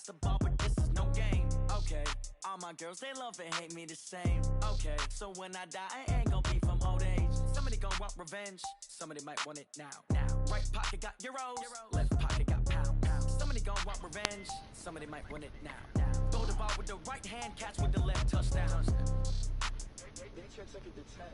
it's a ball, but this is no game. Okay, all my girls, they love and hate me the same. Okay, so when I die, I ain't gon' be from old age. Somebody gon' want revenge, somebody might want it now. Right pocket got euros, left pocket got pounds. Somebody gon' want revenge, somebody might want it now. Throw the ball with the right hand, catch with the left, touchdown. They check it to 10.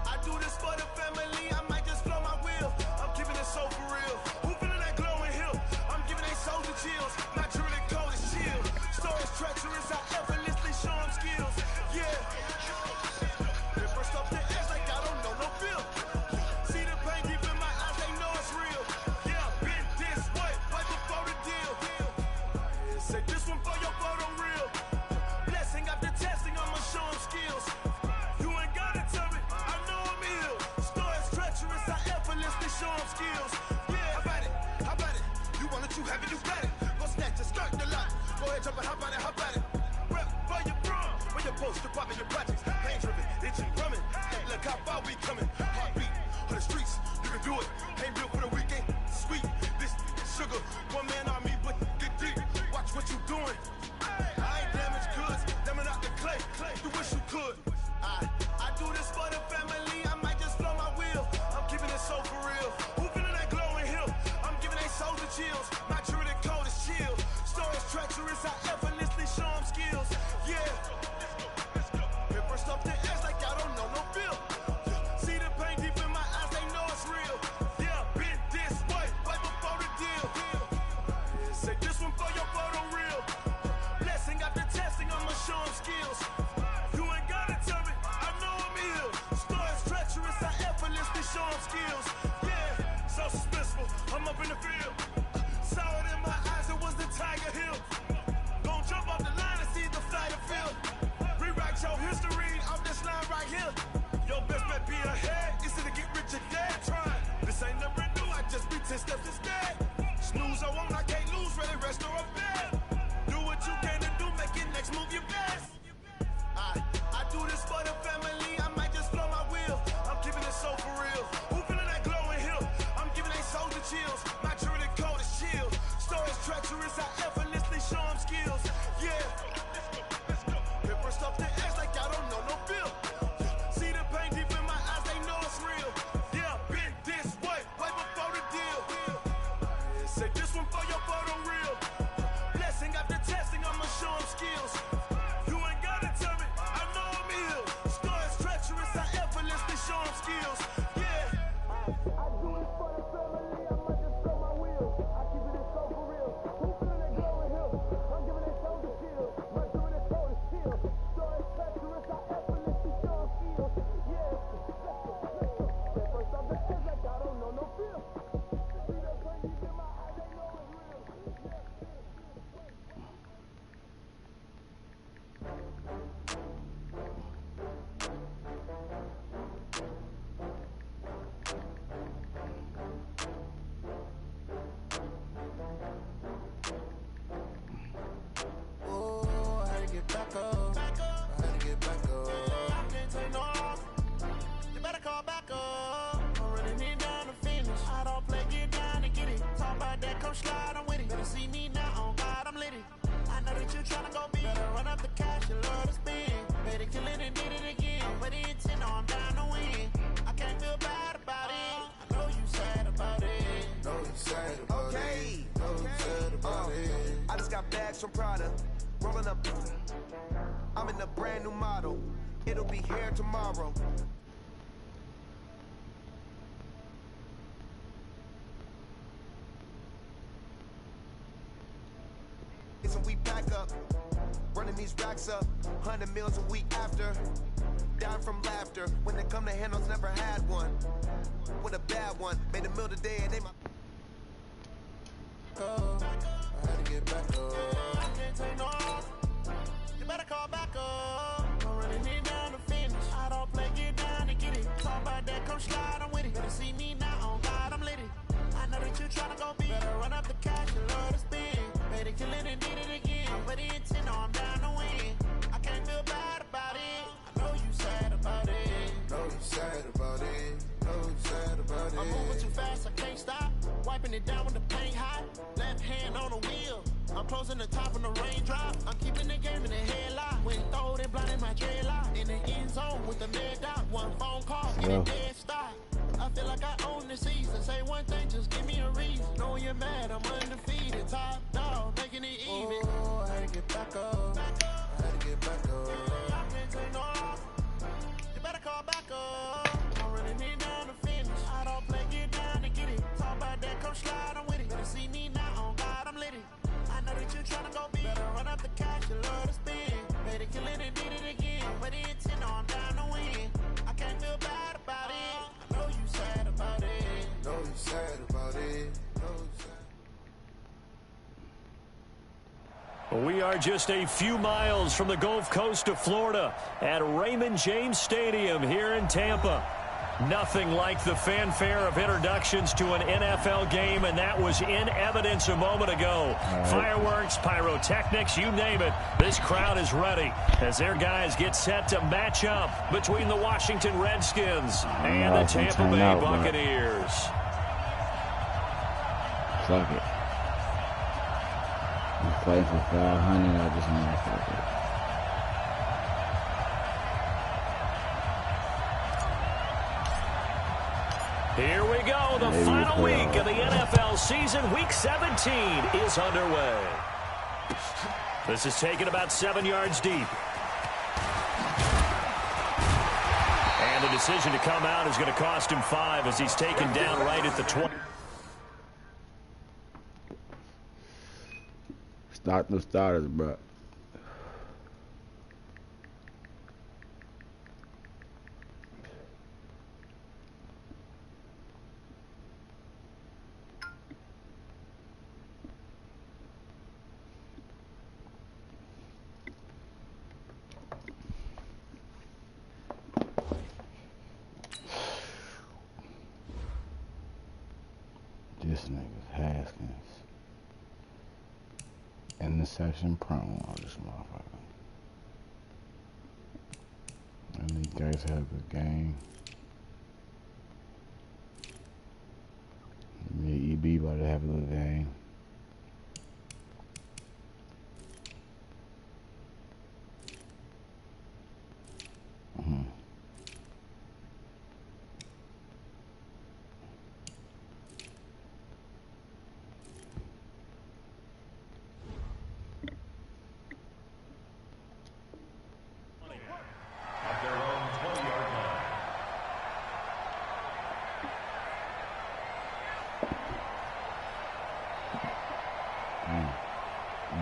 I do this for the family, I might just blow my wheel. I'm keeping it so for real. Who feeling that glowing hill? I'm giving they souls the chills. Not truly cold as chill. Stories treacherous, I effortlessly show them skills. Yeah. First up the edge like I don't know no feel. See the pain deep in my eyes, they know it's real. Yeah, been this way, right before the deal. Say this one for your photo real. Blessing after testing, I'ma show them skills. You ain't gotta tell me, I know I'm ill. Stories treacherous, I effortlessly show them skills. Yeah, how about it? You want it, you have it, you got it. Go snatch it, skirt the lot. Go ahead, jump it, how about it? Rep for your bro, where your post, your poppin' your projects. Pain driven, itching, drumming. Hey, look how far we coming. Heartbeat on the streets, you can do it. Ain't built for the weekend, sweet. This sugar, one man army, but get deep. Watch what you doing. I ain't damaged goods, damn out the clay. You wish you could. I do this for the family, I might just blow my wheel. I'm keeping it so for real. Who feeling that glowing hill? I'm giving they souls the chills. Not true, the cold is chill. Stories treacherous, I effortlessly show them skills. Yeah. First off the edge like I don't know no feel. See the pain deep in my eyes, they know it's real. Yeah, been this way, right before the deal. Say this one for your photo real. Blessing after testing, I'ma show them skills. You ain't gotta tell me, I know I'm ill. Stories treacherous, I effortlessly show them skills. Yeah, so suspenseful, I'm up in the field. Saw it in my eyes, it was the Tiger Hill. Gon' jump off the line and see the flight of field. Rewrite your history off this line right here. Your best bet be ahead, easy to get rich or dead. Trying, this ain't never new, I just be 10 steps instead. Snooze I won't, I can't lose, ready, rest or a bed. Do what you can to do, make it next move your best. I do this for the family, I might just blow my wheel. I'm keeping it so for real. Who feeling that glowing hill? I'm giving they souls the chills. Not true, the cold is chill. Stories treacherous, I effortlessly show them skills. Yeah. First off the edge like I don't know no feel. See the pain deep in my eyes, they know it's real. Yeah, been this way, right before the deal. Say this one for your photo real. Blessing after testing, I'ma show them skills. You ain't gotta tell me, I know I'm ill. Stories treacherous, I effortlessly show them skills. Yeah. I do it for the family, I might just blow my wheel. I keep it so for real. Who feeling that glowing hill? I'm giving they soul the shield. My doing it cold as chill. Stories treacherous, I effortlessly show them skills. Yeah. First off the edge like I don't know no feel. See the pain deep in my eyes, they know it's real. Oh, I had to get back up. I had to get back up. I can't take no loss. You better call back up. I'm running it down to finish. I don't play, get down to get it. Talk about that, come slide, I'm with it. Better see me now, on God, I'm lit it. I know that you tryna go big. Better run up the cash, you love to spend. Better kill it and did it again. I'm with the intent, no, I'm down to win. I can't feel bad about it. I know you sad about it. Know you sad about Okay. it. Know you sad about it. I just got bags from Prada. Rolling up. I'm in a brand new model. It'll be here tomorrow. So we back up, running these racks up, 100 meals a week after. Down from laughter, when they come to handles, never had one. With a bad one, made a meal today and they my. I had to get back up. I can't take no loss. You better call back up. I'm running it down to finish. I don't play, get down to get it. Talk about that, come slide, I'm with it. Better see me now, on God, I'm lit it. I know that you tryna go big. Better run up the cash, you love to spend. I'm closing the top on the raindrop. I'm keeping the game in the headlock. When throw they blind in my dreadlock. In the end zone with the mad dot. One phone call, get a dead stop. I feel like I own the season. Say one thing, just give me a reason. Know you're mad, I'm undefeated. Top dog, making it even. Oh, I had to get back up. I had to get back up. I can't take no loss. You better call back up. I'm running it down to finish. I don't play, get down to get it. Talk about that, come slide, I'm with it. Better see me now, on God, I'm lit it. I know that you're trying to go big. Better run up the cash, you love to spend. Better kill it and did it again. But the intent, no, I'm down to win. I can't feel bad about it. I know you sad about it. Know you sad about it. Know you sad. We are just a few miles from the Gulf Coast of Florida at Raymond James Stadium here in Tampa. Nothing like the fanfare of introductions to an NFL game, and that was in evidence a moment ago. Fireworks, pyrotechnics, you name it. This crowd is ready as their guys get set to match up between the Washington Redskins and the Tampa Bay Buccaneers. Fuck it. I'm fighting for 500. I just want to fuck it. Here we go. The final week of the NFL season. Week 17 is underway. This is taken about 7 yards deep. And the decision to come out is going to cost him 5 as he's taken down right at the 20. Start the starters, bro. This nigga's Haskins. Interception prone on this motherfucker. And these guys have a good game. EB about to have a good game.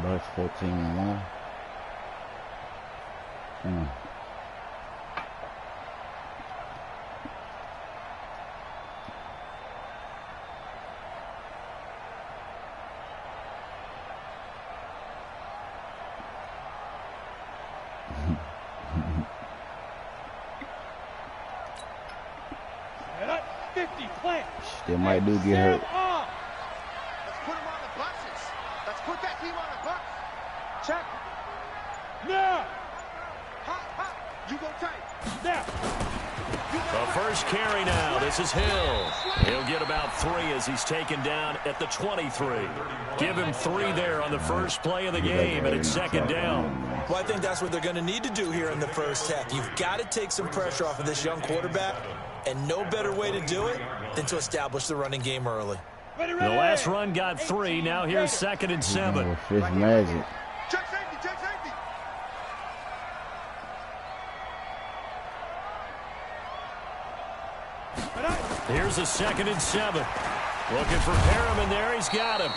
Bucks 14-1. They might do get hurt. Let's put him on the buses. Let's put that team on the bus. Check. Now. You go tight. Now. The first carry now. This is Hill. He'll get about 3 as he's taken down at the 23. Give him 3 there on the first play of the game, and it's second down. Well, I think that's what they're going to need to do here in the first half. You've got to take some pressure off of this young quarterback, and no better way to do it than to establish the running game early. The last run got 3. Now here's 2nd and 7. Fish magic. Check safety. Check safety. Here's a 2nd and 7. Looking for Perriman there. He's got him.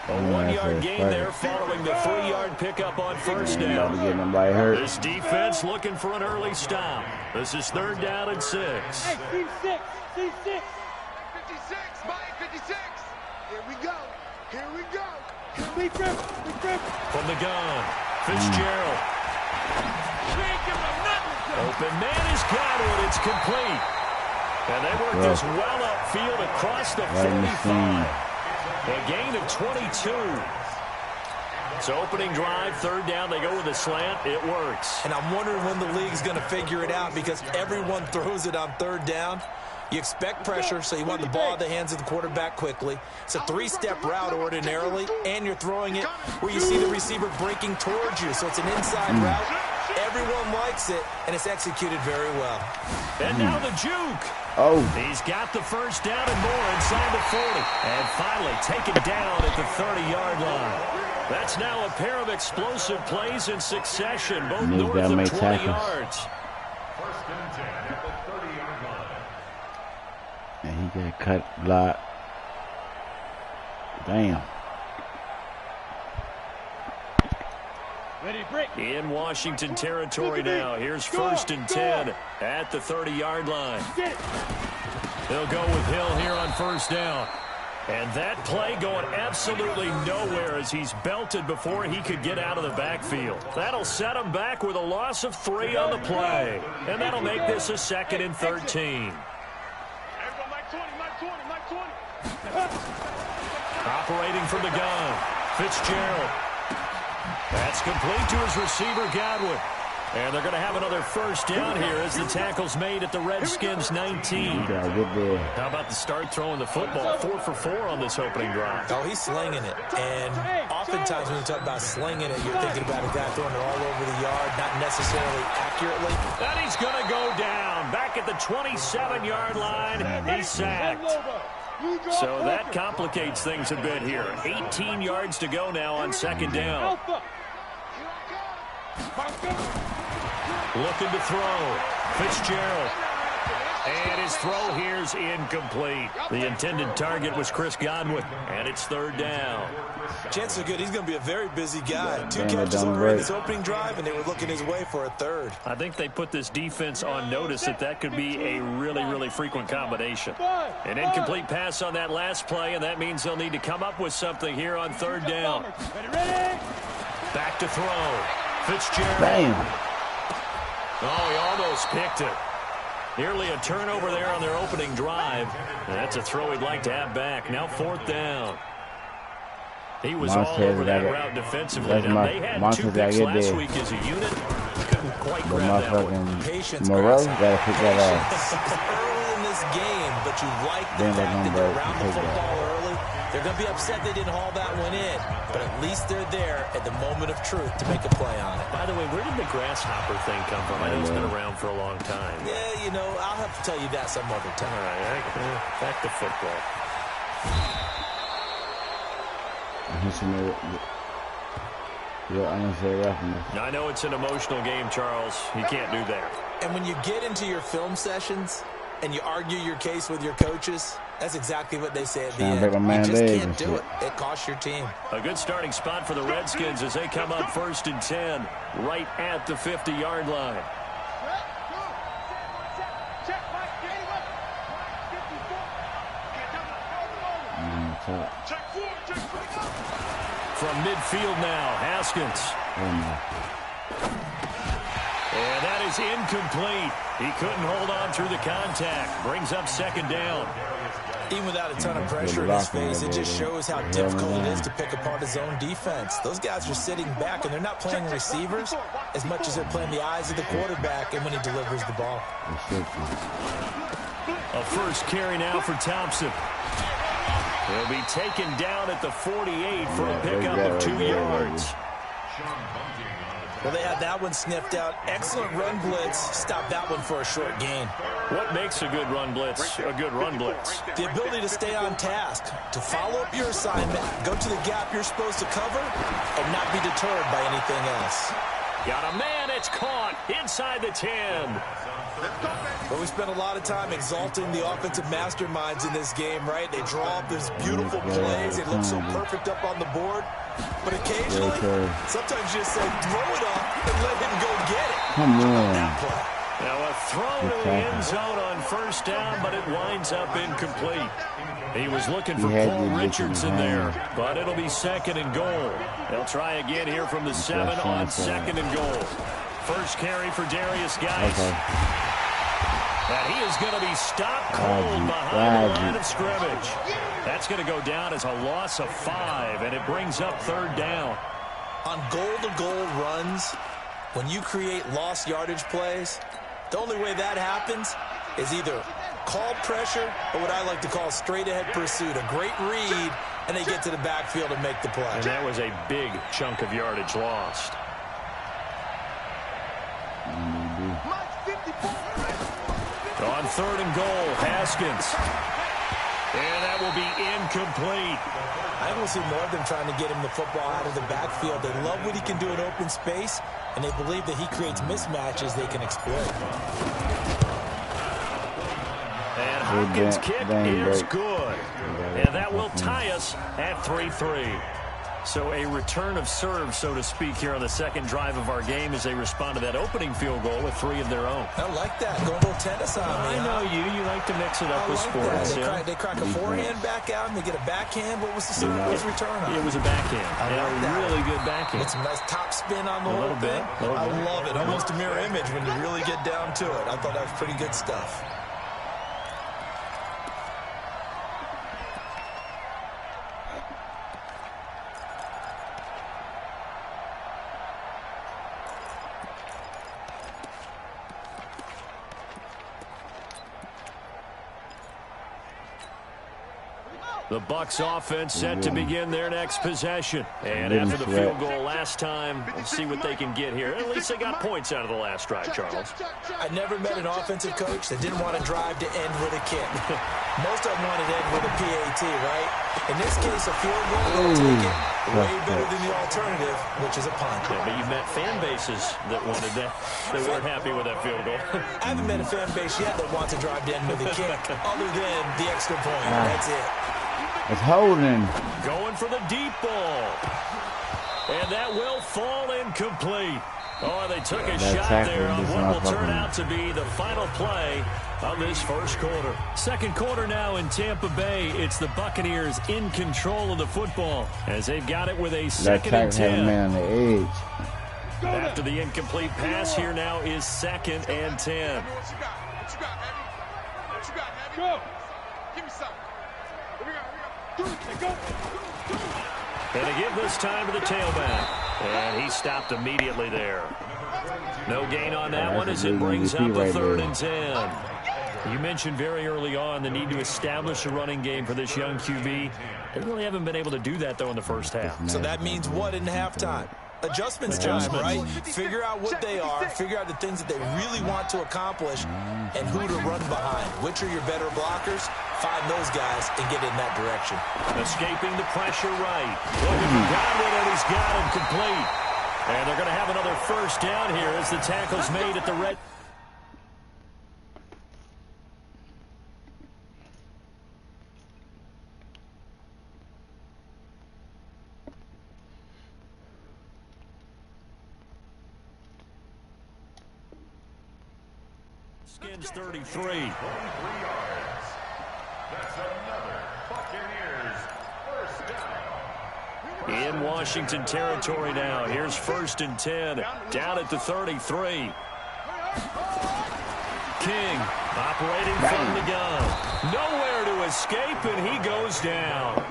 A 1-yard gain there following the 3-yard pickup on first down. This defense looking for an early stop. This is 3rd down and 6. Hey, C6. C6. 56. Mike, 56. Here we go. Here we go. From the gun, Fitzgerald. Open man has got it. It's complete. And they work this well upfield across the 45. A gain of 22. It's opening drive, 3rd down. They go with a slant. It works. And I'm wondering when the league's going to figure it out because everyone throws it on 3rd down. You expect pressure, so you want the ball in the hands of the quarterback quickly. It's a three-step route ordinarily, and you're throwing it where you see the receiver breaking towards you. So it's an inside route. Everyone likes it, and it's executed very well. And now the juke. Oh. He's got the first down and more inside the 40. And finally taken down at the 30-yard line. That's now a pair of explosive plays in succession, both north of 20 yards. First and 10 at the 30-yard line. And he got cut block. Damn. In Washington territory now. Here's first and 10 at the 30-yard line. They'll go with Hill here on first down. And that play going absolutely nowhere as he's belted before he could get out of the backfield. That'll set him back with a loss of 3 on the play. And that'll make this a 2nd and 13. Operating from the gun, Fitzgerald. That's complete to his receiver, Godwin. And they're going to have another first down here as the tackle's made at the Redskins' 19. How about the start throwing the football? 4 for 4 on this opening drive. Oh, he's slinging it. And oftentimes when you talk about slinging it, you're thinking about a guy throwing it all over the yard, not necessarily accurately. And he's going to go down. Back at the 27-yard line, he's sacked. So that complicates things a bit here. 18 yards to go now on second down. Looking to throw. Fitzgerald. And his throw here's incomplete. The intended target was Chris Godwin. And it's third down. Chances are good. He's going to be a very busy guy. 2 catches over in this opening drive, and they were looking his way for a third. I think they put this defense on notice that could be a really, really frequent combination. An incomplete pass on that last play, and that means they'll need to come up with something here on third down. Back to throw. Fitzgerald. Damn. Oh, he almost picked it. Nearly a turnover there on their opening drive. And that's a throw he'd like to have back. Now fourth down. He was all over that route defensively. Now, they had 2 picks last week as a unit. Couldn't quite grab that one. Patience. Moreau gotta pick that up. Early in this game, but you like the fact that they're around the football early. They're going to be upset they didn't haul that one in, but at least they're there at the moment of truth to make a play on it. By the way, where did the grasshopper thing come from? I know it's been around for a long time. Yeah, you know, I'll have to tell you that some other time. All right, back to football. I know it's an emotional game, Charles. You can't do that. And when you get into your film sessions and you argue your case with your coaches, that's exactly what they say at the end. You just can't do it. It costs your team. A good starting spot for the Redskins as they come up first and 10 right at the 50-yard line. From midfield now, Haskins. And that is incomplete. He couldn't hold on through the contact. Brings up second down. Even without a ton of pressure in his face, it just shows how difficult it is to pick apart his own defense. Those guys are sitting back, and they're not playing receivers as much as they're playing the eyes of the quarterback and when he delivers the ball. A first carry now for Thompson. He'll be taken down at the 48 for a pickup of 2 yards. Well, they had that one sniffed out. Excellent run blitz. Stop that one for a short gain. What makes a good run blitz a good run blitz? The ability to stay on task, to follow up your assignment, go to the gap you're supposed to cover, and not be deterred by anything else. Got a man, it's caught inside the 10. But we spent a lot of time exalting the offensive masterminds in this game, right? They draw up these beautiful plays. They look so perfect up on the board. But occasionally, sometimes you just say, throw it up and let him go get it. Come on. Now a throw to the end zone on first down, but it winds up incomplete. He was looking for Paul Richardson there, but it'll be second and goal. They'll try again here from the 7 on second and goal. First carry for Darius Geis. And he is going to be stopped cold behind the line of scrimmage. That's going to go down as a loss of 5, and it brings up third down. On goal-to-goal runs, when you create lost yardage plays, the only way that happens is either called pressure, or what I like to call straight-ahead pursuit. A great read, and they get to the backfield and make the play. And that was a big chunk of yardage lost. On 3rd and goal, Haskins. And that will be incomplete. I will see more of them trying to get him the football out of the backfield. They love what he can do in open space, and they believe that he creates mismatches they can exploit. And Hopkins' kick is good. And that will tie us at 3-3. So a return of serve, so to speak, here on the second drive of our game as they respond to that opening field goal with 3 of their own. I like that. Going a little tennis on me. I know you. You like to mix it up with sports. They crack a forehand back out, and they get a backhand. What was the serve? What was return on? It was a backhand. A really good backhand. With some nice top spin on the whole thing. I love it. Almost a mirror image when you really get down to it. I thought that was pretty good stuff. The Bucs offense set to begin their next possession. And after the field goal last time, let's see what they can get here. At least they got points out of the last drive, Charles. I never met an offensive coach that didn't want to drive to end with a kick. Most of them wanted to end with a PAT, right? In this case, a field goal, they'll take it way better than the alternative, which is a punt. Yeah, but you've met fan bases that wanted that. They weren't happy with that field goal. I haven't met a fan base yet that wants to drive to end with a kick, other than the extra point. That's it. It's holding. Going for the deep ball. And that will fall incomplete. Oh, they took a shot there on what will turn out to be the final play of this first quarter. Second quarter now in Tampa Bay. It's the Buccaneers in control of the football as they've got it with a 2nd and 10. Man on the edge. After the incomplete pass, here now is 2nd and 10. Go. Give me something. And they give this time to the tailback. And he stopped immediately there. No gain on that one as it brings up a 3rd and 10. You mentioned very early on the need to establish a running game for this young QB. They really haven't been able to do that, though, in the first half. So that means what in halftime? Adjustments time, right? Figure out what they are, figure out the things that they really want to accomplish, and who to run behind. Which are your better blockers? Find those guys and get in that direction. Escaping the pressure right. Looking for Godwin, and he's got him complete. And they're going to have another first down here as the tackle's made at the red. Skins 33. 23 yards. That's another Buccaneers first down. In Washington territory now. Here's 1st and 10. Down at the 33. King operating from the gun. Nowhere to escape, and he goes down.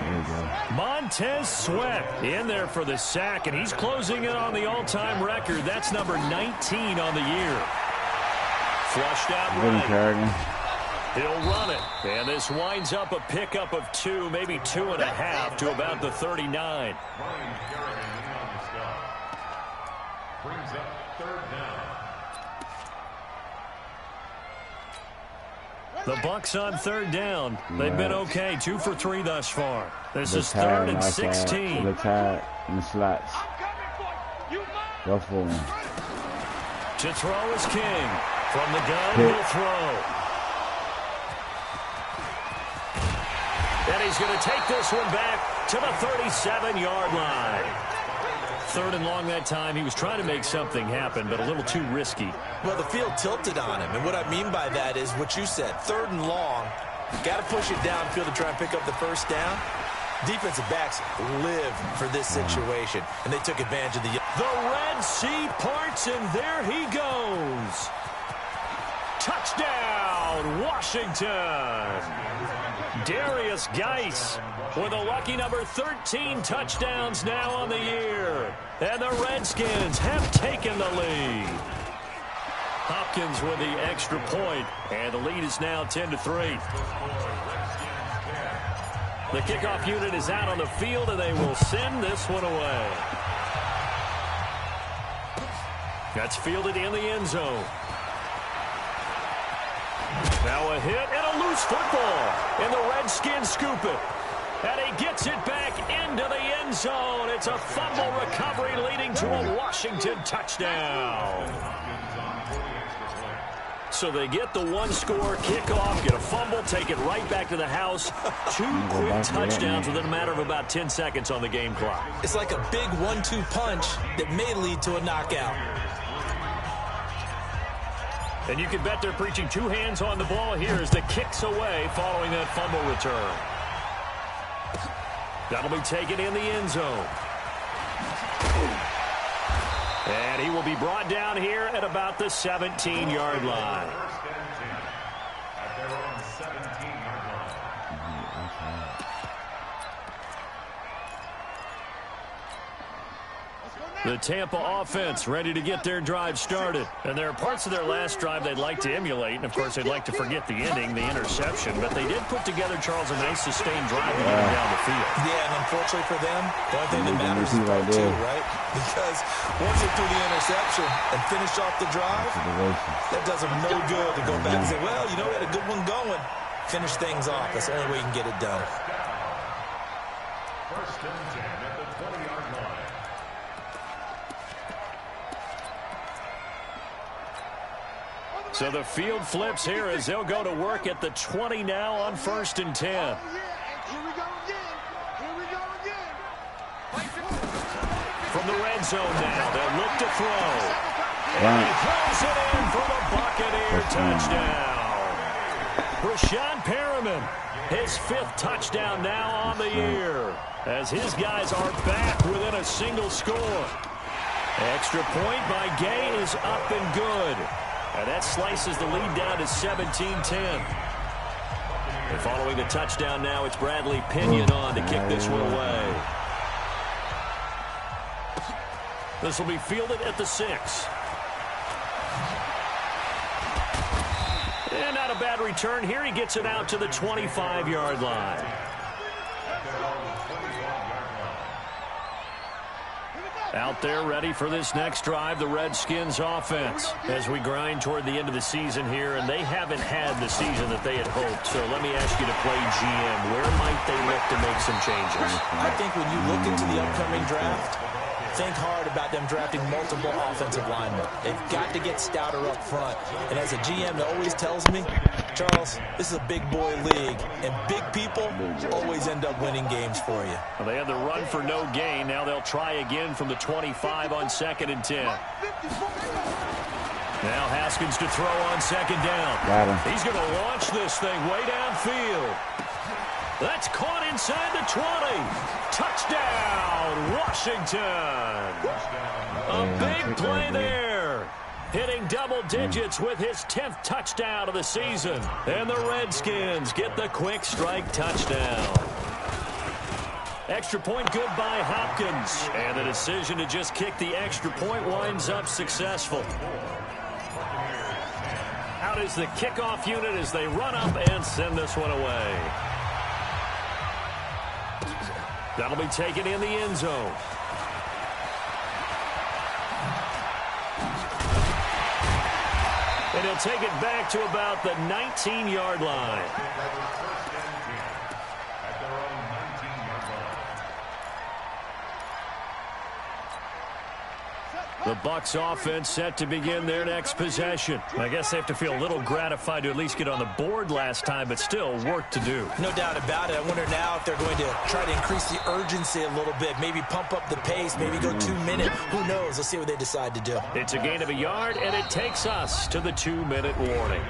Montez Sweat in there for the sack, and he's closing in on the all-time record. That's number 19 on the year. Flushed out right. He'll run it. And this winds up a pickup of 2, maybe 2.5 to about the 39. Brings up 3rd down. The Bucs on 3rd down. They've been okay. 2 for 3 thus far. This is 3rd and 16. Look tired in the slots. Go for him. To throw is King. From the gun, he'll throw. And he's going to take this one back to the 37-yard line. 3rd and long that time. He was trying to make something happen, but a little too risky. Well, the field tilted on him, and what I mean by that is what you said. 3rd and long, got to push it downfield to try and pick up the first down. Defensive backs live for this situation, and they took advantage of the Red Sea parts, and there he goes. Touchdown, Washington. Darius Geis with a lucky number 13 touchdowns now on the year. And the Redskins have taken the lead. Hopkins with the extra point, and the lead is now 10-3. The kickoff unit is out on the field, and they will send this one away. That's fielded in the end zone. Now a hit and a loose football, and the Redskins scoop it. And he gets it back into the end zone. It's a fumble recovery leading to a Washington touchdown. So they get the one-score kickoff, get a fumble, take it right back to the house. 2 quick touchdowns within a matter of about 10 seconds on the game clock. It's like a big 1-2 punch that may lead to a knockout. And you can bet they're preaching 2 hands on the ball here as the kick's away following that fumble return. That'll be taken in the end zone. And he will be brought down here at about the 17-yard line. First and 10 at their own 17-yard line. The Tampa offense ready to get their drive started. And there are parts of their last drive they'd like to emulate. And, of course, they'd like to forget the ending, the interception. But they did put together, Charles, a nice sustained drive to get them down the field. Yeah, and unfortunately for them, the only thing that matters is part 2, right? Because once they threw the interception and finished off the drive, that does them no good to go back and say, well, you know, we had a good one going. Finish things off. That's the only way you can get it done. First and 10 at the 20-yard line. So the field flips here as they'll go to work at the 20 now on 1st and 10. Here we go again. Here we go again. From the red zone now, they'll look to throw. And he throws it in for the Buccaneer touchdown. Rashawn Perriman, his 5th touchdown now on the year, as his guys are back within a single score. Extra point by Gay is up and good. And that slices the lead down to 17-10. And following the touchdown now, it's Bradley Pinion on to kick this one away. This will be fielded at the 6. And not a bad return here. He gets it out to the 25-yard line. Out there ready for this next drive, the Redskins offense, as we grind toward the end of the season here, and they haven't had the season that they had hoped. So let me ask you to play GM. Where might they look to make some changes? I think when you look into the upcoming draft, think hard about them drafting multiple offensive linemen. They've got to get stouter up front. And as a GM that always tells me, Charles, this is a big boy league, and big people always end up winning games for you. Well, they had the run for no gain. Now they'll try again from the 25 on 2nd and 10. Now Haskins to throw on 2nd down. He's going to launch this thing way downfield. That's caught inside the 20. Touchdown, Washington. A big play there. Hitting double digits with his 10th touchdown of the season. And the Redskins get the quick strike touchdown. Extra point good by Hopkins. And the decision to just kick the extra point winds up successful. Out is the kickoff unit as they run up and send this one away. That'll be taken in the end zone. And he'll take it back to about the 19-yard line. The Bucs offense set to begin their next possession. I guess they have to feel a little gratified to at least get on the board last time, but still work to do. No doubt about it. I wonder now if they're going to try to increase the urgency a little bit, maybe pump up the pace, maybe go 2-minute. Who knows? Let's see what they decide to do. It's a gain of a yard, and it takes us to the 2-minute warning.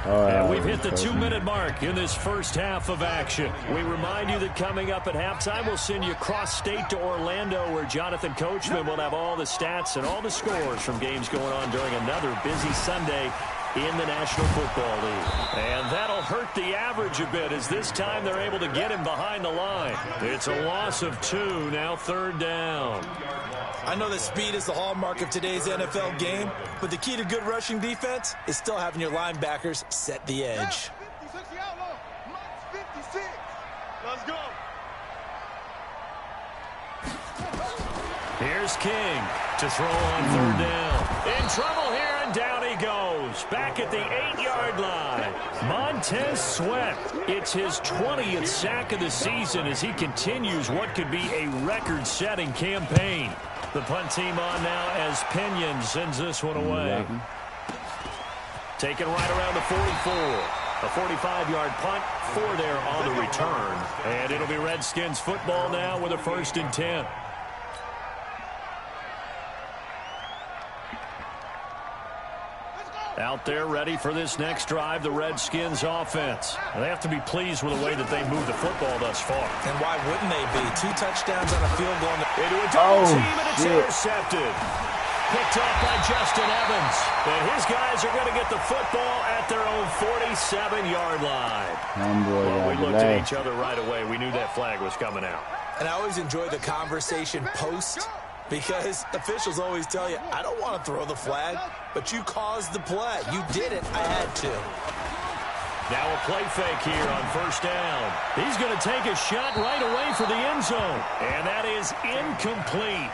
And we've hit the 2-minute mark in this first half of action. We remind you that coming up at halftime, we'll send you cross-state to Orlando, where Jonathan Coachman will have all the stats and all the scores from games going on during another busy Sunday in the National Football League. And that'll hurt the average a bit, as this time they're able to get him behind the line. It's a loss of 2, now 3rd down. I know that speed is the hallmark of today's NFL game, but the key to good rushing defense is still having your linebackers set the edge. 56 the outlaw. Minus 56. Let's go. Here's King to throw on third down. In trouble here, and down he goes. Back at the 8-yard line. Montez Sweat. It's his 20th sack of the season as he continues what could be a record-setting campaign. The punt team on now as Pinion sends this one away. Taken right around the 44. A 45-yard punt, 4 there on the return. And it'll be Redskins football now with a 1st and 10. Out there ready for this next drive, the Redskins offense. They have to be pleased with the way that they moved the football thus far. And why wouldn't they be? 2 touchdowns on a field goal. Into a double team, and it's intercepted. Picked off by Justin Evans. And his guys are going to get the football at their own 47-yard line. Well, we looked at each other right away. We knew that flag was coming out. And I always enjoy the conversation post, because officials always tell you, I don't want to throw the flag, but you caused the play. You did it. I had to. Now a play fake here on 1st down. He's going to take a shot right away for the end zone. And that is incomplete.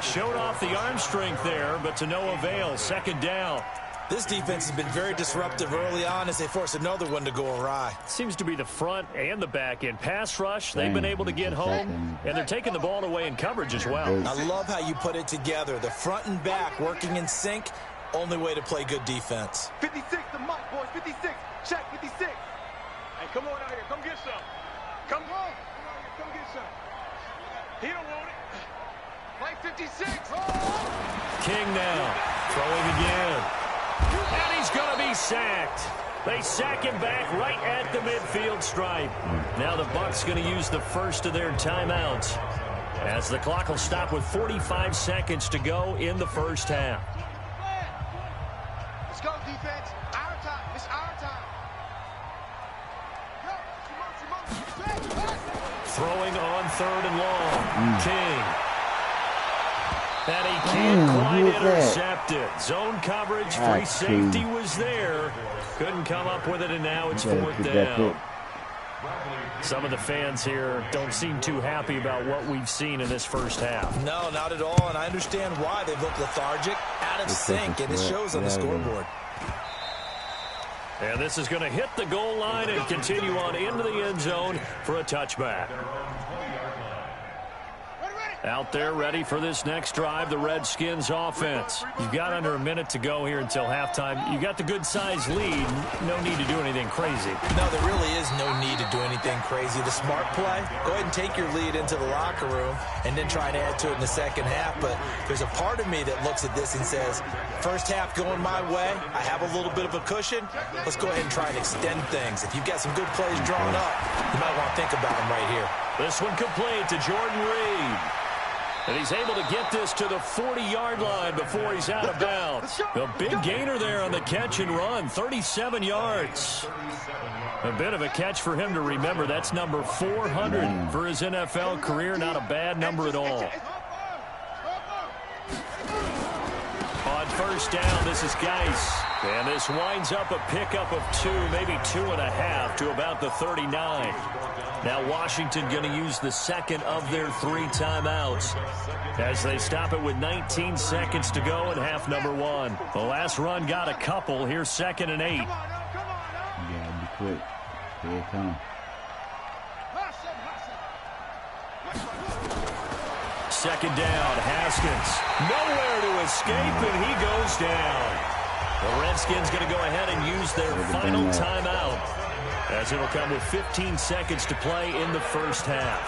Showed off the arm strength there, but to no avail. 2nd down. This defense has been very disruptive early on as they force another one to go awry. Seems to be the front and the back end. Pass rush, they've been able to get home, and they're taking the ball away in coverage as well. I love how you put it together. The front and back working in sync, only way to play good defense. 56 the mark, boys. 56. Check 56. Hey, come on out here. Come get some. Come on. Come get some. He don't want it. Like 56. King now, throwing again. And he's going to be sacked. They sack him back right at the midfield stripe. Now the Bucs going to use the first of their timeouts as the clock will stop with 45 seconds to go in the 1st half. Let's go, defense. Our time. It's our time. Throwing on 3rd and long. King. And he can't quite intercept it. Zone coverage, free safety was there. Couldn't come up with it, and now it's 4th down. Some of the fans here don't seem too happy about what we've seen in this 1st half. No, not at all, and I understand why. They've looked lethargic, out of sync, and it shows on the scoreboard. And this is going to hit the goal line and continue on into the end zone for a touchback. Out there ready for this next drive, the Redskins offense. You've got under a minute to go here until halftime. You've got the good-sized lead. No need to do anything crazy. No, there really is no need to do anything crazy. The smart play, go ahead and take your lead into the locker room and then try and add to it in the 2nd half. But there's a part of me that looks at this and says, 1st half going my way, I have a little bit of a cushion. Let's go ahead and try and extend things. If you've got some good plays drawn up, you might want to think about them right here. This one complete to Jordan Reed. And he's able to get this to the 40-yard line before he's out of bounds. A big gainer there on the catch and run, 37 yards. A bit of a catch for him to remember. That's number 400 for his NFL career. Not a bad number at all. On 1st down, this is Geis. And this winds up a pickup of 2, maybe 2.5 to about the 39. Now Washington going to use the 2nd of their 3 timeouts as they stop it with 19 seconds to go in half number 1. The last run got a couple. Here's 2nd and 8. Yeah, be quick. Here it comes. 2nd down, Haskins. Nowhere to escape, and he goes down. The Redskins going to go ahead and use their final timeout as it'll come with 15 seconds to play in the 1st half.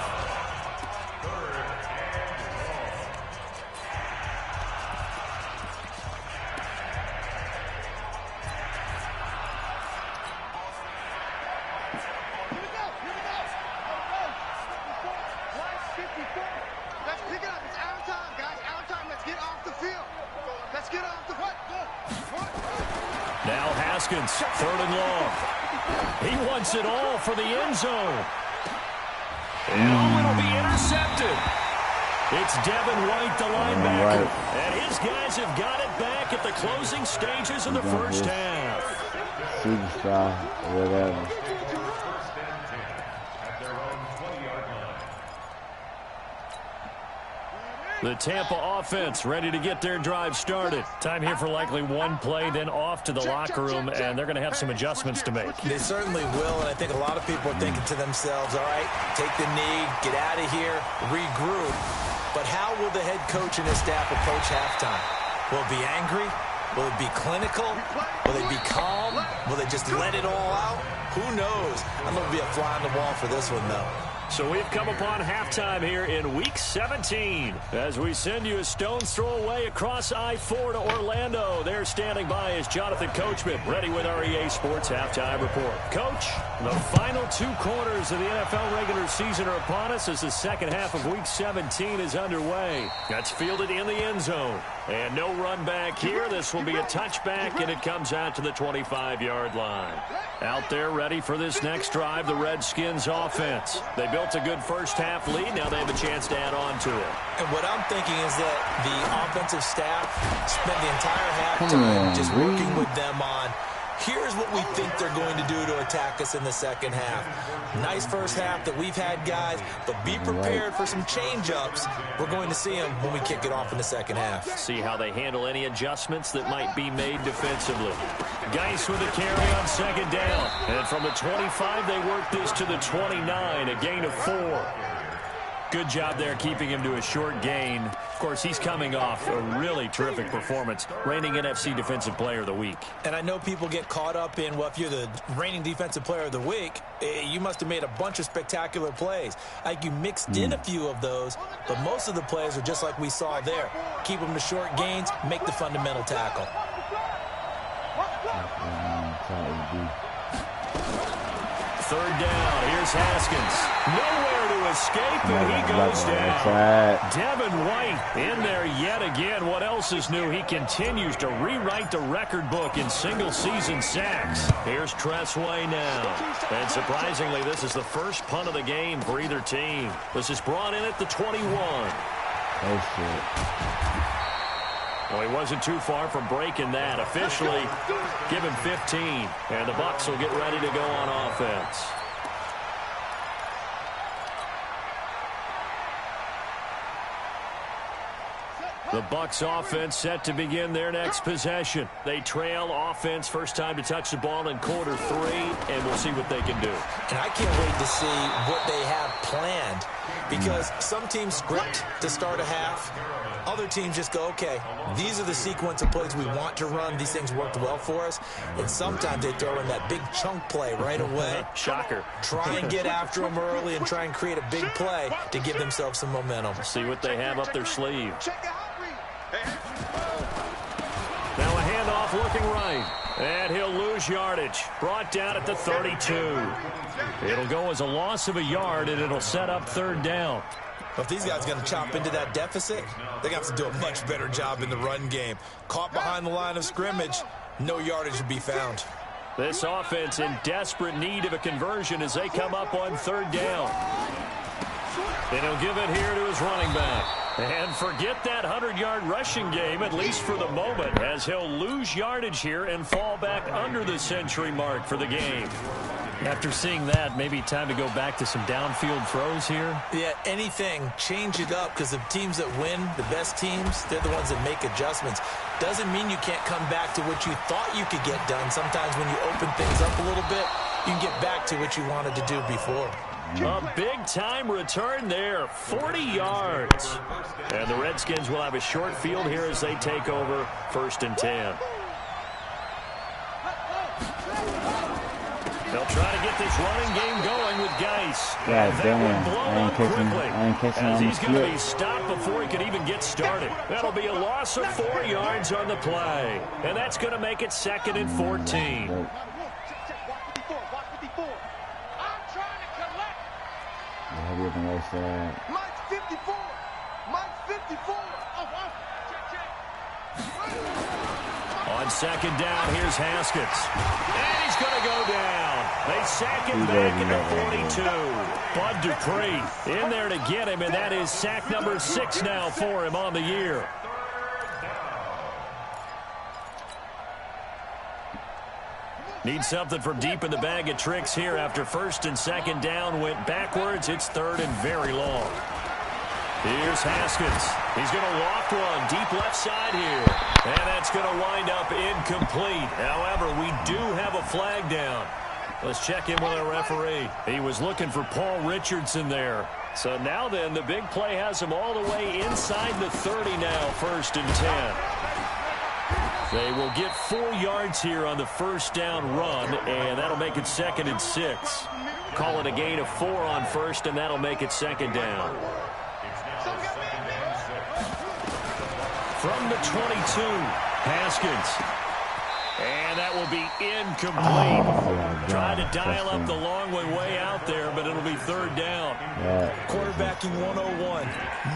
Let's pick it up. It's our time, guys. Our time. Let's get off the field. Let's get off the field. Now Haskins, 3rd and long. He wants it all for the end zone. And it'll be intercepted. It's Devin White, the linebacker. And his guys have got it back at the closing stages of the first half. Superstar, whatever. The Tampa offense ready to get their drive started. Time here for likely one play, then off to the locker room, and they're going to have some adjustments to make. They certainly will, and I think a lot of people are thinking to themselves, all right, take the knee, get out of here, regroup. But how will the head coach and his staff approach halftime? Will it be angry? Will it be clinical? Will they be calm? Will they just let it all out? Who knows? I'm going to be a fly on the wall for this one, though. So we've come upon halftime here in Week 17 as we send you a stone's throw away across I-4 to Orlando. There standing by is Jonathan Coachman, ready with our EA Sports Halftime Report. Coach, the final 2 quarters of the NFL regular season are upon us as the second half of Week 17 is underway. That's fielded in the end zone. And no run back here. This will be a touchback, and it comes out to the 25-yard line. Out there ready for this next drive, the Redskins offense. They built a good first-half lead. Now they have a chance to add on to it. And what I'm thinking is that the offensive staff spent the entire halftime just working with them on, here's what we think they're going to do to attack us in the second half. Nice first half that we've had, guys, but be prepared for some change-ups. We're going to see them when we kick it off in the second half. See how they handle any adjustments that might be made defensively. Geis with a carry on second down. And from the 25, they work this to the 29, a gain of 4. Good job there keeping him to a short gain. Of course, he's coming off a really terrific performance, reigning NFC Defensive Player of the Week. And I know people get caught up in, well, if you're the reigning Defensive Player of the Week, you must have made a bunch of spectacular plays. Like you mixed in a few of those, but most of the plays are just like we saw there. Keep them to short gains, make the fundamental tackle. Third down. Here's Haskins. Nowhere to escape, and he goes down. Devin White in there yet again. What else is new? He continues to rewrite the record book in single-season sacks. Here's Tressway now. And surprisingly, this is the first punt of the game for either team. This is brought in at the 21. Oh, shit. Well, he wasn't too far from breaking that. Officially, give him 15. And the Bucs will get ready to go on offense. The Bucs offense set to begin their next possession. They trail offense, first time to touch the ball in quarter 3, and we'll see what they can do. And I can't wait to see what they have planned, because some teams script to start a half. Other teams just go, okay, these are the sequence of plays we want to run. These things worked well for us. And sometimes they throw in that big chunk play right away. Shocker. Try and get after them early and try and create a big play to give themselves some momentum. See what they have up their sleeve. Now a handoff looking right. And he'll lose yardage. Brought down at the 32. It'll go as a loss of a yard, and it'll set up third down. If these guys are going to chop into that deficit, they're going to have to do a much better job in the run game. Caught behind the line of scrimmage, no yardage to be found. This offense in desperate need of a conversion as they come up on third down. And he'll give it here to his running back. And forget that 100-yard rushing game, at least for the moment, as he'll lose yardage here and fall back under the century mark for the game. After seeing that, maybe time to go back to some downfield throws here. Yeah, anything. Change it up, because the teams that win, the best teams, they're the ones that make adjustments. Doesn't mean you can't come back to what you thought you could get done. Sometimes when you open things up a little bit, you can get back to what you wanted to do before. A big-time return there, 40 yards. And the Redskins will have a short field here as they take over 1st and 10. They'll try to get this running game going with Geis. God damn, I ain't catching as on the he's going to be slip. stopped before he could even get started. That'll be a loss of 4 yards on the play. And that's going to make it 2nd and 14. Heavier than right side. Mike 54. Mike 54. On On second down, here's Haskins. And he's going to go down. They sack him back at the 42. Bud Dupree in there to get him, and that is sack number 6 now for him on the year. Need something from deep in the bag of tricks here after first and second down went backwards. It's third and very long. Here's Haskins. He's going to loft one deep left side here. And that's going to wind up incomplete. However, we do have a flag down. Let's check in with our referee. He was looking for Paul Richardson there. So now then, the big play has him all the way inside the 30 now, first and 10. They will get 4 yards here on the first down run, and that'll make it second and 6. Call it a gain of 4 on first, and that'll make it second down. From the 22, Haskins. And that will be incomplete. Trying to dial up the long way out there, but it'll be third down. Quarterbacking 101.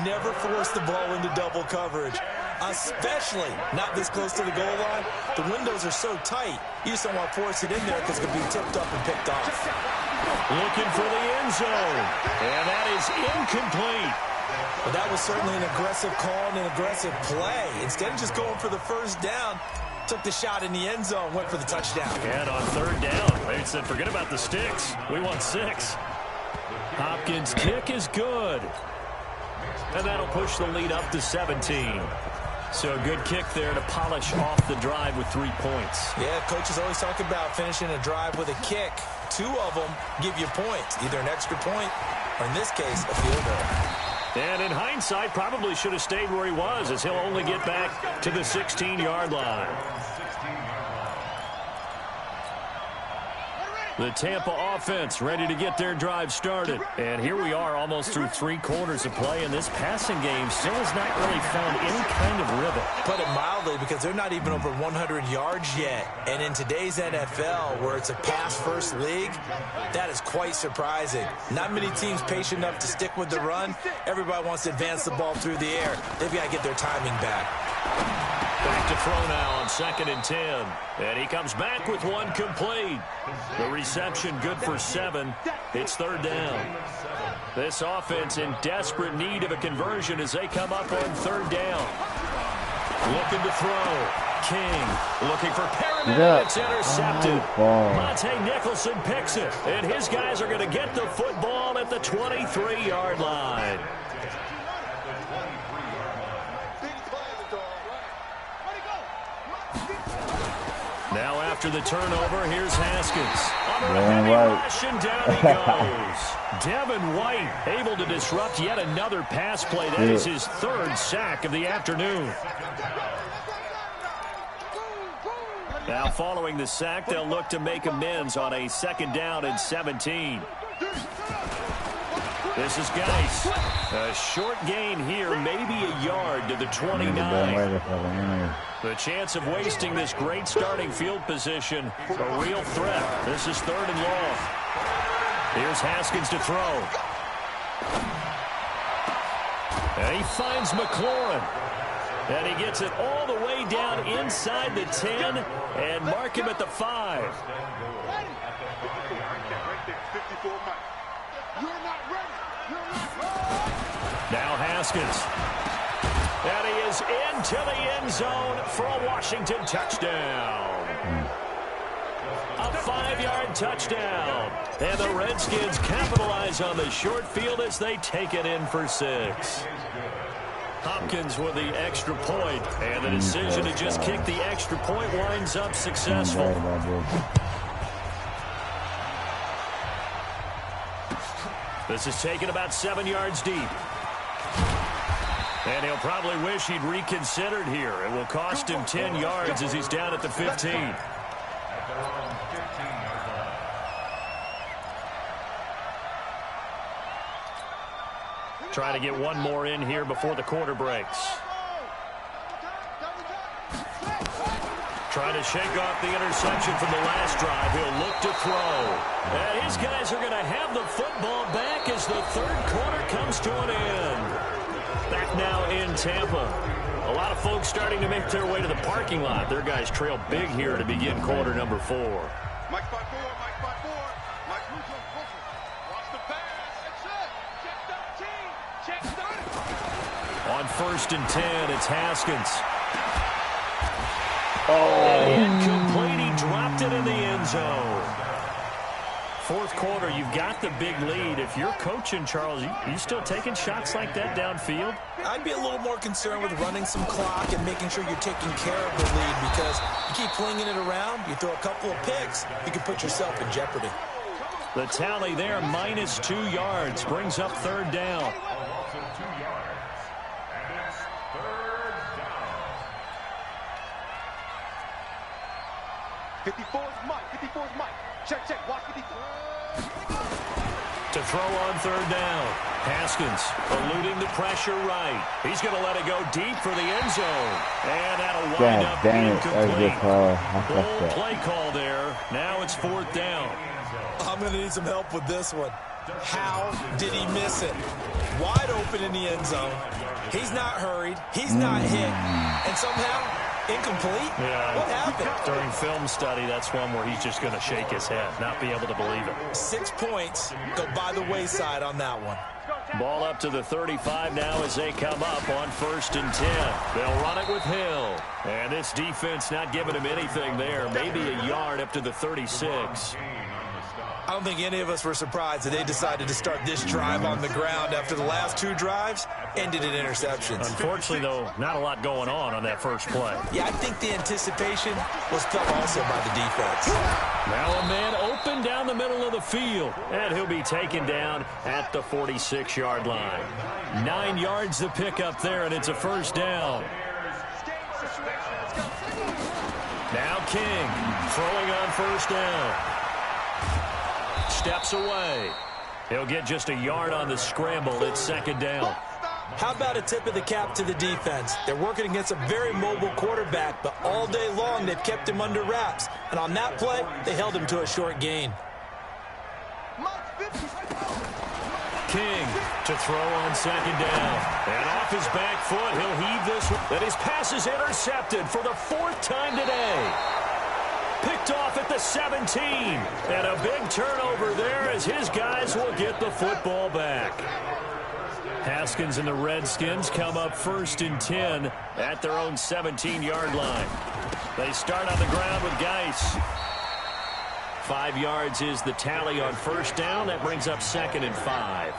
Never force the ball into double coverage, especially not this close to the goal line. The windows are so tight, you just don't want to force it in there because it's going to be tipped up and picked off. Looking for the end zone, and that is incomplete. But that was certainly an aggressive call and an aggressive play. Instead of just going for the first down, took the shot in the end zone, went for the touchdown. And on third down, they said, forget about the sticks. We want 6. Hopkins' kick is good. And that'll push the lead up to 17. So a good kick there to polish off the drive with 3 points. Yeah, coaches always talk about finishing a drive with a kick. 2 of them give you points, either an extra point or, in this case, a field goal. And in hindsight, probably should have stayed where he was, as he'll only get back to the 16-yard line. The Tampa offense ready to get their drive started. And here we are almost through 3 quarters of play, and this passing game still has not really found any kind of rhythm. Put it mildly, because they're not even over 100 yards yet. And in today's NFL, where it's a pass-first league, that is quite surprising. Not many teams patient enough to stick with the run. Everybody wants to advance the ball through the air. They've got to get their timing back. Back to throw now on second and 10. And he comes back with 1 complete. The reception good for 7. It's third down. This offense in desperate need of a conversion as they come up on third down. Looking to throw. King looking for Perriman. It's intercepted. Monte Nicholson picks it. And his guys are going to get the football at the 23-yard line. Now after the turnover, here's Haskins. Under a heavy rush, and down he goes. Devin White able to disrupt yet another pass play. That is his 3rd sack of the afternoon. Now following the sack, they'll look to make amends on a second down and 17. This is Geis. A short gain here, maybe a yard to the 29. The chance of wasting this great starting field position, a real threat. This is third and long. Here's Haskins to throw. And he finds McLaurin. And he gets it all the way down inside the 10 and mark him at the 5. Now Haskins. And he is into the end zone for a Washington touchdown. A 5-yard touchdown. And the Redskins capitalize on the short field as they take it in for 6. Hopkins with the extra point. And the decision to just kick the extra point winds up successful. This is taken about 7 yards deep. And he'll probably wish he'd reconsidered here. It will cost him 10 yards as he's down at the 15. Trying to get one more in here before the quarter breaks. Trying to shake off the interception from the last drive. He'll look to throw. And his guys are going to have the football back as the third quarter comes to an end. Back now in Tampa. A lot of folks starting to make their way to the parking lot. Their guys trail big here to begin quarter number 4. Mike spot 4, Mike spot 4. Mike Wilson. Watch the pass. That's it. Check 13. Check 30. On 1st and 10, it's Haskins. Incomplete. He dropped it in the end zone. 4th quarter, you've got the big lead. If you're coaching, Charles, you still taking shots like that downfield? I'd be a little more concerned with running some clock and making sure you're taking care of the lead, because you keep flinging it around, you throw a couple of picks, you can put yourself in jeopardy. The tally there, minus 2 yards, brings up 3rd down. 54 is Mike. 54 is Mike. Check. Watch 54. To throw on 3rd down. Haskins eluding the pressure right. He's going to let it go deep for the end zone. And that'll wind up being complete. Bold play call there. Now it's 4th down. I'm going to need some help with this one. How did he miss it? Wide open in the end zone. He's not hurried. He's not hit. And somehow, incomplete? Yeah. What happened? During film study, that's one where he's just going to shake his head, not be able to believe it. 6 points go by the wayside on that one. Ball up to the 35 now as they come up on 1st and 10. They'll run it with Hill. And this defense not giving him anything there. Maybe a yard up to the 36. I don't think any of us were surprised that they decided to start this drive on the ground after the last 2 drives ended in interceptions. Unfortunately, though, not a lot going on that first play. Yeah, I think the anticipation was felt also by the defense. Now a man open down the middle of the field, and he'll be taken down at the 46-yard line. 9 yards to pick up there, and it's a 1st down. Now King throwing on 1st down. Steps away. He'll get just a yard on the scramble. It's 2nd down. How about a tip of the cap to the defense? They're working against a very mobile quarterback, but all day long they've kept him under wraps. And on that play, they held him to a short gain. King to throw on 2nd down. And off his back foot, he'll heave this one. And his pass is intercepted for the 4th time today. Picked off at the 17. And a big turnover there as his guys will get the football back. Haskins and the Redskins come up 1st and 10 at their own 17-yard line. They start on the ground with Geis. 5 yards is the tally on 1st down. That brings up 2nd and 5.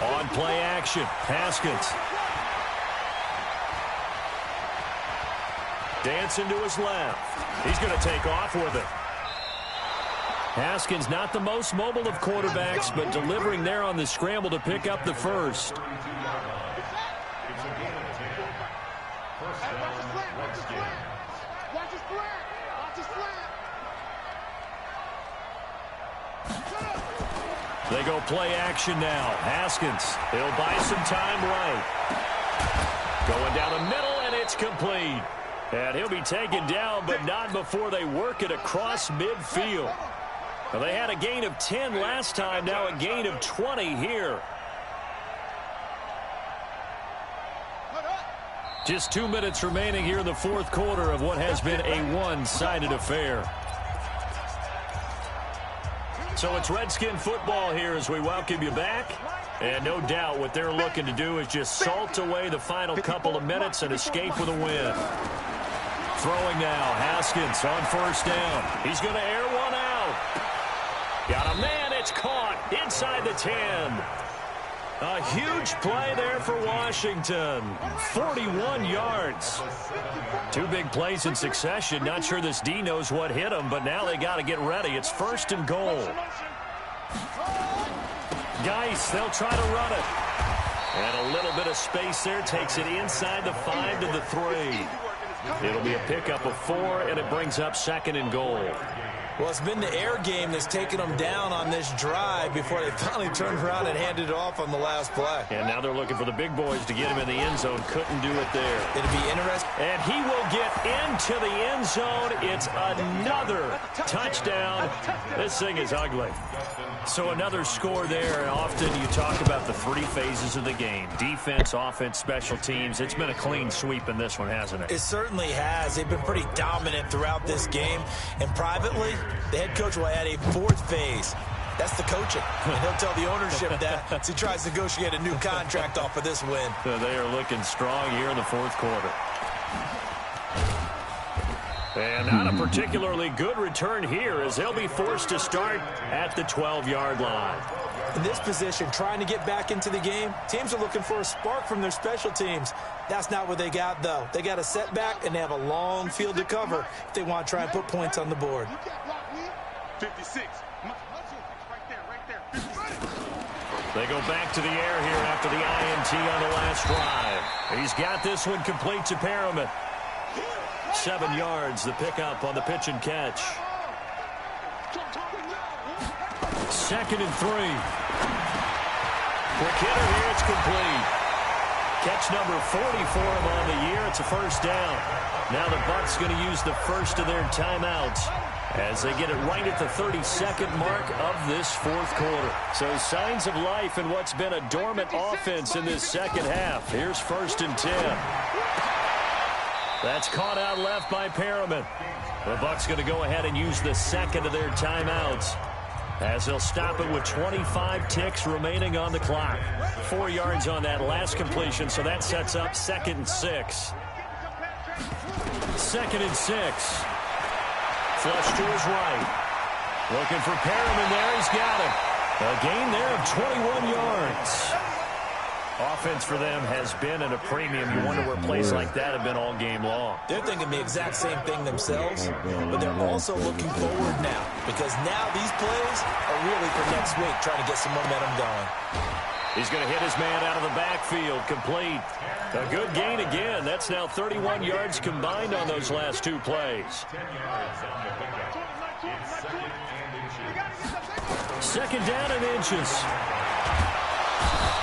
On play action, Haskins. Dancing to his left. He's going to take off with it. Haskins not the most mobile of quarterbacks, but delivering there on the scramble to pick up the 1st. They go play action now. Haskins, he'll buy some time right. Going down the middle, and it's complete. And he'll be taken down, but not before they work it across midfield. Well, they had a gain of 10 last time, now a gain of 20 here. Just 2 minutes remaining here in the 4th quarter of what has been a one-sided affair. So it's Redskin football here as we welcome you back. And no doubt what they're looking to do is just salt away the final couple of minutes and escape with a win. Throwing now, Haskins on 1st down. He's going to air one out. Got a man, it's caught inside the 10. A huge play there for Washington. 41 yards. 2 big plays in succession. Not sure this D knows what hit him, but now they got to get ready. It's 1st and goal. Geis, they'll try to run it. And a little bit of space there. Takes it inside the 5 to the 3. It'll be a pickup of 4, and it brings up 2nd and goal. Well, it's been the air game that's taken them down on this drive before they finally turned around and handed it off on the last play. And now they're looking for the big boys to get him in the end zone. Couldn't do it there. It'll be interesting. And he will get into the end zone. It's another touchdown. This thing is ugly. So another score there, and often you talk about the three phases of the game. Defense, offense, special teams. It's been a clean sweep in this one, hasn't it? It certainly has. They've been pretty dominant throughout this game. And privately, the head coach will add a fourth phase. That's the coaching. And he'll tell the ownership that as he tries to negotiate a new contract off of this win. So they are looking strong here in the fourth quarter. And not a particularly good return here as they'll be forced to start at the 12-yard line. In this position, trying to get back into the game, teams are looking for a spark from their special teams. That's not what they got, though. They got a setback, and they have a long field to cover if they want to try and put points on the board. 56. They go back to the air here after the INT on the last drive. He's got this one complete to Perriman. 7 yards, the pickup on the pitch and catch. 2nd and 3. Quick hitter here, it's complete. Catch number 40 for him on the year. It's a first down. Now the Bucs going to use the first of their timeouts as they get it right at the 32nd mark of this fourth quarter. So signs of life in what's been a dormant offense in this second half. Here's 1st and 10. That's caught out left by Perriman. The Bucs going to go ahead and use the second of their timeouts as they'll stop it with 25 ticks remaining on the clock. 4 yards on that last completion, so that sets up 2nd and 6. 2nd and 6. Flush to his right. Looking for Perriman there. He's got him. A gain there of 21 yards. Offense for them has been at a premium. You wonder where plays like that have been all game long. They're thinking the exact same thing themselves, but they're also looking forward now because now these plays are really for next week, trying to get some momentum going. He's going to hit his man out of the backfield, complete. A good gain again. That's now 31 yards combined on those last 2 plays. 2nd down and inches.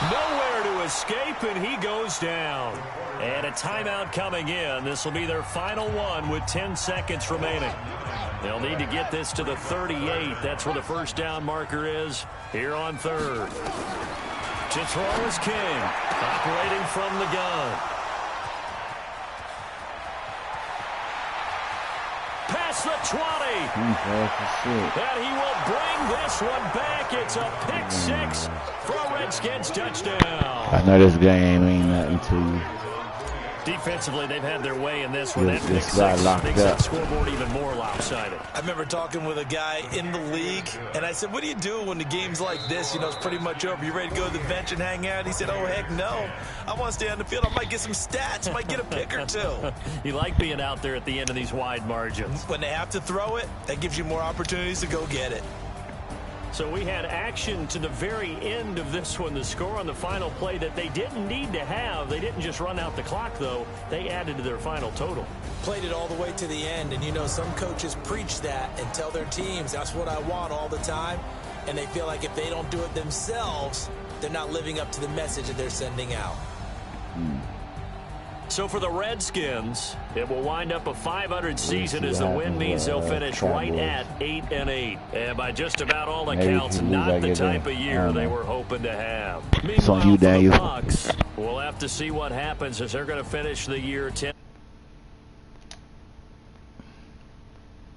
Nowhere to escape, and he goes down. And a timeout coming in. This will be their final one with 10 seconds remaining. They'll need to get this to the 38. That's where the first down marker is here on 3rd. To throw is King, operating from the gun. Past the 20. And he will bring this one back. It's a pick 6 for a Redskins touchdown. I know this game ain't nothing to you. Defensively, they've had their way in this one. That pick 6 makes that scoreboard even more lopsided. I remember talking with a guy in the league, and I said, what do you do when the game's like this? You know, it's pretty much over. You ready to go to the bench and hang out? He said, oh, heck no. I want to stay on the field. I might get some stats. Might get a pick or 2. You like being out there at the end of these wide margins. When they have to throw it, that gives you more opportunities to go get it. So we had action to the very end of this one. The score on the final play that they didn't need to have. They didn't just run out the clock, though. They added to their final total. Played it all the way to the end. And, you know, some coaches preach that and tell their teams, that's what I want all the time. And they feel like if they don't do it themselves, they're not living up to the message that they're sending out. So for the Redskins, it will wind up a .500 season as the win means they'll finish right at 8-8. And by just about all accounts, not the type of year they were hoping to have. Meanwhile, for the Bucs, we'll have to see what happens as they're going to finish the year 10.